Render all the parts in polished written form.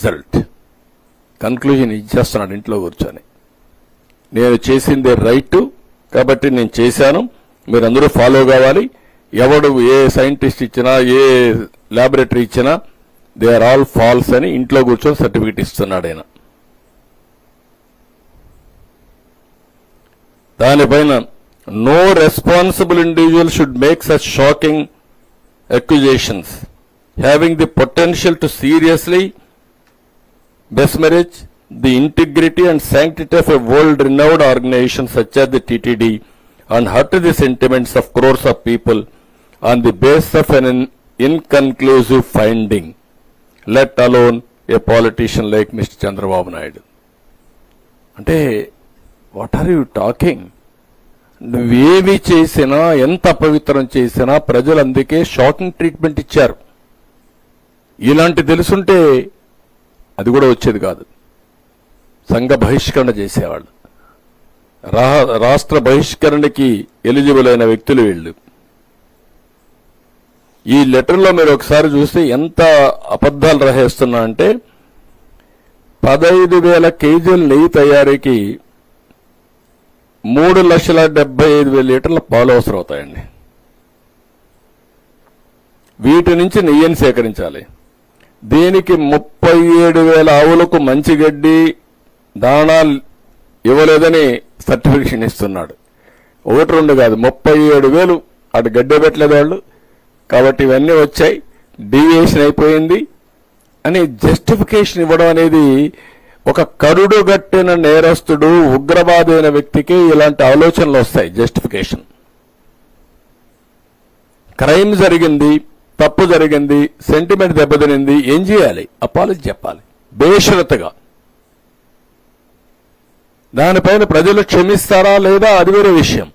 Result. Conclusion ఇచ్చేస్తున్నాడు ఇంట్లో కూర్చొని. నేను చేసిందే రైట్ కాబట్టి నేను చేశాను, మీరందరూ ఫాలో కావాలి. ఎవడు ఏ సైంటిస్ట్ ఇచ్చినా ఏ ల్యాబొరేటరీ ఇచ్చినా దే ఆర్ ఆల్ ఫాల్స్ అని ఇంట్లో కూర్చొని సర్టిఫికెట్ ఇస్తున్నాడు ఆయన. దానిపైన no responsible individual should make such shocking accusations having the potential to seriously besmirch the integrity and sanctity of a world-renowned organization such as the TTD and hurt the sentiments of crores of people on the basis of an inconclusive finding, let alone a politician like Mr. Chandrababu Naidu. అంటే what are you talking? నువ్వేమి చేసినా ఎంత అపవిత్రం చేసినా ప్రజలు అందుకే shocking treatment ఇచ్చారు. ఇలాంటి తెలుసుంటే అది కూడా వచ్చేది కాదు. సంఘ బహిష్కరణ చేసేవాళ్ళు, రాష్ట్ర బహిష్కరణకి ఎలిజిబుల్ అయిన వ్యక్తులు వీళ్ళు. ఈ లెటర్లో మీరు ఒకసారి చూస్తే ఎంత అబద్ధాలు రాసేస్తున్నా అంటే 15,000 కేజీల నెయ్యి తయారీకి 3,75,000 లీటర్ల పాలు అవసరం అవుతాయండి. వీటి నుంచి నెయ్యిని సేకరించాలి. దీనికి 37,000 ఆవులకు మంచి గడ్డి దాణా ఇవ్వలేదని సర్టిఫికేషన్ ఇస్తున్నాడు. 1-2 కాదు, 37,000 అటు గడ్డి పెట్టలేదు వాళ్ళు. కాబట్టి ఇవన్నీ వచ్చాయి, డీవియేషన్ అయిపోయింది అని జస్టిఫికేషన్ ఇవ్వడం అనేది ఒక కరుడుగట్టిన నేరస్తుడు, ఉగ్రవాది అయిన వ్యక్తికి ఇలాంటి ఆలోచనలు వస్తాయి. జస్టిఫికేషన్. క్రైమ్ జరిగింది, తప్పు జరిగింది, సెంటిమెంట్ దెబ్బతినింది, ఏం చేయాలి? అపాలజీ చెప్పాలి బేషరతుగా. దానిపైన ప్రజలు క్షమిస్తారా లేదా అది వేరే విషయం.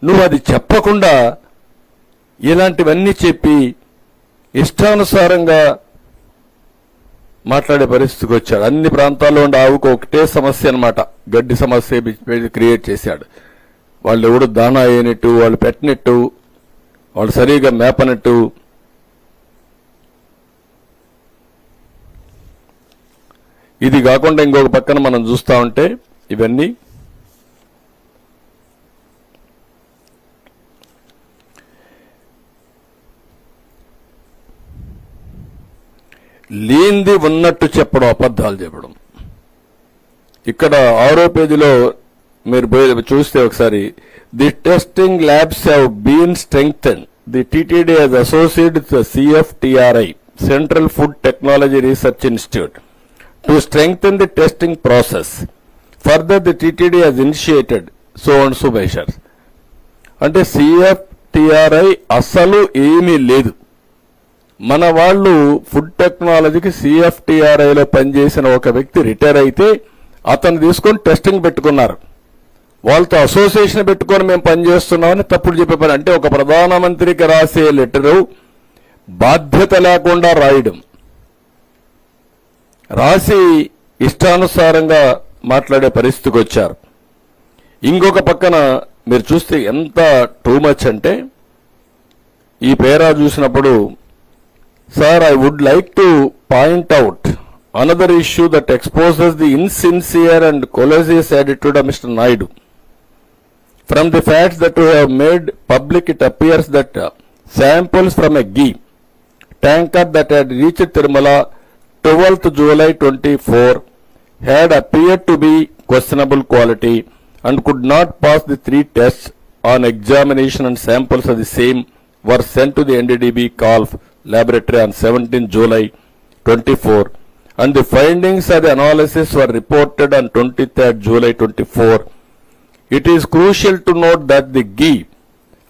నువ్వు అది చెప్పకుండా ఇలాంటివన్నీ చెప్పి ఇష్టానుసారంగా మాట్లాడే పరిస్థితికి వచ్చాడు. అన్ని ప్రాంతాల్లో ఉండే ఆవుకు ఒకటే సమస్య అనమాట, గడ్డి సమస్య క్రియేట్ చేశాడు. వాళ్ళు ఎవడు దానా వేయనట్టు, వాళ్ళు పెట్టినట్టు, వాళ్ళు సరిగా మేపనట్టు. ఇది కాకుండా ఇంకొక పక్కన మనం చూస్తా ఉంటే ఇవన్నీ లేనిది ఉన్నట్టు చెప్పడం, అబద్ధాలు చెప్పడం. ఇక్కడ 6వ పేజీలో మీరు చూస్తే ఒకసారి, the testing labs have been strengthen. The TTD has associated with CFTRI, Central Food Technology Research Institute, to strengthen the testing process. Further, the TTD has initiated so and so measures. అంటే CFTRI అసలు ఏమీ లేదు. మన వాళ్ళు food టెక్నాలజీకి CFTRIలో పనిచేసిన ఒక వ్యక్తి రిటైర్ అయితే అతను తీసుకొని టెస్టింగ్ పెట్టుకున్నారు. వాళ్ళతో అసోసియేషన్ పెట్టుకొని మేము పనిచేస్తున్నామని తప్పుడు చెప్పే పని. అంటే ఒక ప్రధానమంత్రికి రాసే లెటరు బాధ్యత లేకుండా రాయడం, రాసి ఇష్టానుసారంగా మాట్లాడే పరిస్థితికి వచ్చారు. ఇంకొక పక్కన మీరు చూస్తే ఎంత టూ మచ్ అంటే, ఈ పేరా చూసినప్పుడు, Sir, I would like to point out another issue that exposes the insincere and callous attitude of Mr. Naidu. From the facts that we have made public, it appears that samples from a ghee tanker that had reached Tirumala 12th July 24 had appeared to be questionable quality and could not pass the 3 tests on examination, and samples of the same were sent to the NDDB Calf laboratory on 17th July 24, and the findings of the analysis were reported on 23rd July 24. It is crucial to note that the ghee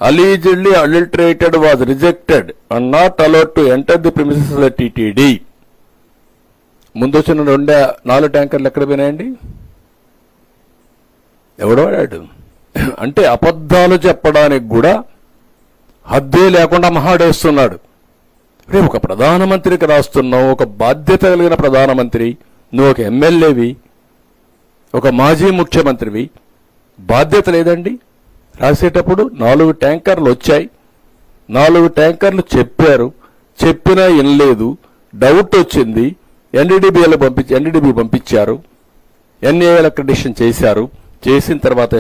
allegedly adulterated was rejected and not allowed to enter the premises of the TTD. ముందు వచ్చిన 4 ట్యాంకర్లు ఎక్కడ పోయినాయండి? ఎవడో వాడాడు. అంటే అబద్ధాలు చెప్పడానికి కూడా హద్దే లేకుండా మహాడేస్తున్నాడు. రేపు ఒక ప్రధానమంత్రికి రాస్తున్నావు, ఒక బాధ్యత కలిగిన ప్రధానమంత్రి, నువ్వు ఒక ఎమ్మెల్యేవి, ఒక మాజీ ముఖ్యమంత్రివి, బాధ్యత లేదండి? రాసేటప్పుడు 4 ట్యాంకర్లు వచ్చాయి, 4 ట్యాంకర్లు చెప్పారు, చెప్పినా వినలేదు, డౌట్ వచ్చింది, ఎన్డీడీబీ పంపించారు, ఎన్ఏఎల్ అక్రిడిటేషన్ చేశారు. చేసిన తర్వాత